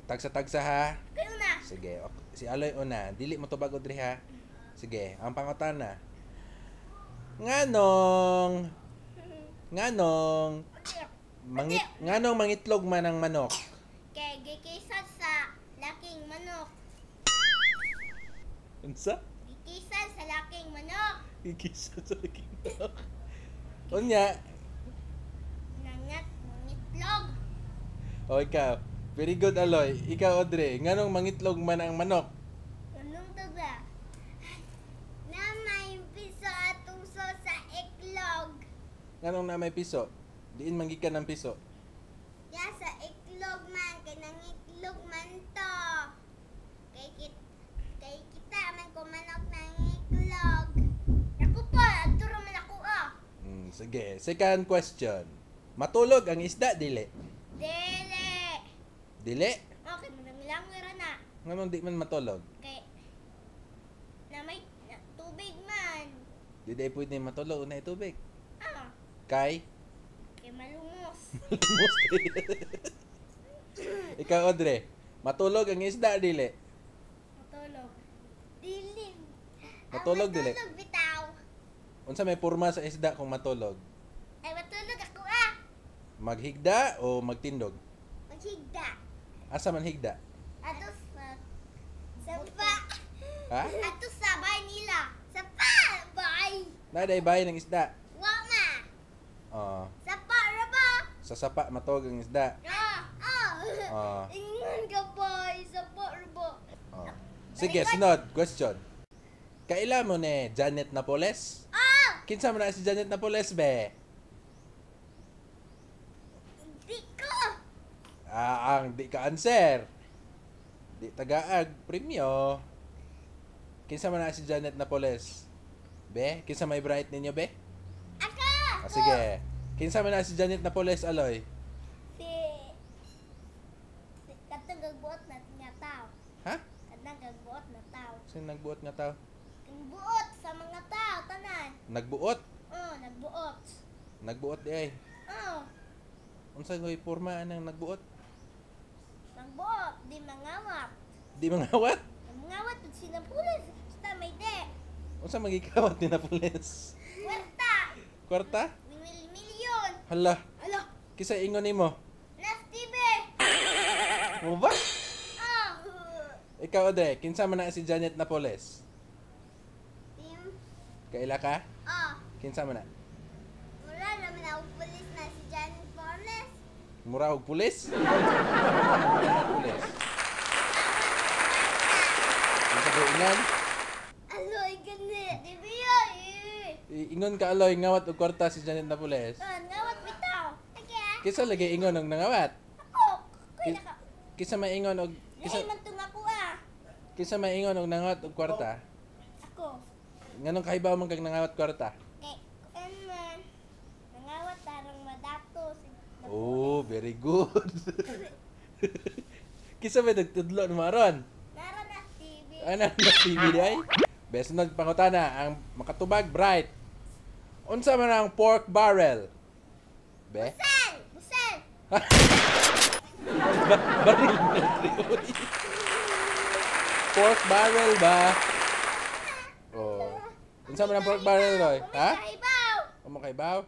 Tagsa-tagsa ha. Kayo na. Sige, si Aloy una. Dili mo to bago Audrey ha. Sige, ang pangutana. Nganong mangitlog man ang manok? Kay gikisan sa laking manok. Unsa? Gikisan sa laking manok. Gikisan sa laking manok. Unya. Mangitlog. O ikaw. Very good, Aloy. Ikaw, Audrey. Nganong mangitlog man ang manok? Anong taga? Na may piso at uso sa iklog. Nganong na may piso? Diin manggikan ng piso. Ya sa iklog man. Kay nangitlog man to. Kay kita man kumanok ng iklog. Ako po. Adturo man ako Sige. Second question. Matulog ang isda, dili? Dili. Dili? Okay, manangilangwira na. Nganong di man matulog? Kay na may tubig man. Di pwede matulog na tubig. Kay malumos. Malumos kayo. Ikaw, Audrey. Matulog ang isda, dili? Matulog. Dili. Matulog, dili? Matulog bitaw. Unsa may porma sa isda kung matulog? Ay, matulog ako Maghigda o magtindog? Maghigda. Asa man higda? Ato sa pa. Ha? Ato sa bay nila. Sa pa, bay. Naday bahay ng isda. Wama. Sa pa, raba. Sa sapa matulog ang isda. Ingon ka bay. Sa pa, raba. Sige, sunod. Question. Kaila mo ni Janet Napoles? Kinsa man na si Janet Napoles, be? Di ko. Ang di ka answer. Di tagaag premyo. Kinsa man na si Janet Napoles? Be, kinsa may bright ninyo, be? Ako. Sige. Kinsa man na si Janet Napoles, Aloy? Si katong gagbuot na nga tao. Ha? Katong gagbuot na tao. Sino nagbuot nga tao? Nagbuot sa mga tao, tanan. Nagbuot? Nagbuot. Nagbuot di ay. Unsa goy porma nang nagbuot? Nagbuot, di mangawat. Di mangawat? Mangawat pag sinapulis. Basta may de. Unsa magikawat ni Napoles? Kwarta. Kwarta? Milyon. Hala, Alo. kisa ingon nimo? Nas TV. Mo ba? Ikaw, Audrey, kinsa man na si Janet Napoles? Tim. Kaila ka? Kinsa man na? Mura naman ako pulis na si Janet Napoles. Mura og pulis? Pulis. Unsa ba ingon? Aloy, gani. Di biya Ingon ka, Aloy, ngawat og kwarta si Janet Napoles. Ngawat bitaw. Okay. Kisa lagi ingon og nangawat? Ako. Kuya ka. Kisa may ingon og Lahi man tung ako kisa may ingon og nangawat og kwarta? Ako. Nganong kahibaw man kag nangawat kwarta? Kay man. Nangawat tarang madato. Oh, very good. Kisa may nagtudlo na maron? Nara na TV. Ano na TV di ay? Best na pangutana, ang makatubag, bright. Unsa man ang pork barrel? Be? Busen! Baril na pork barrel ba? Oh. Unsa man ang pork barrel, Roy? Ha? Kaibaw! Umakaibaw?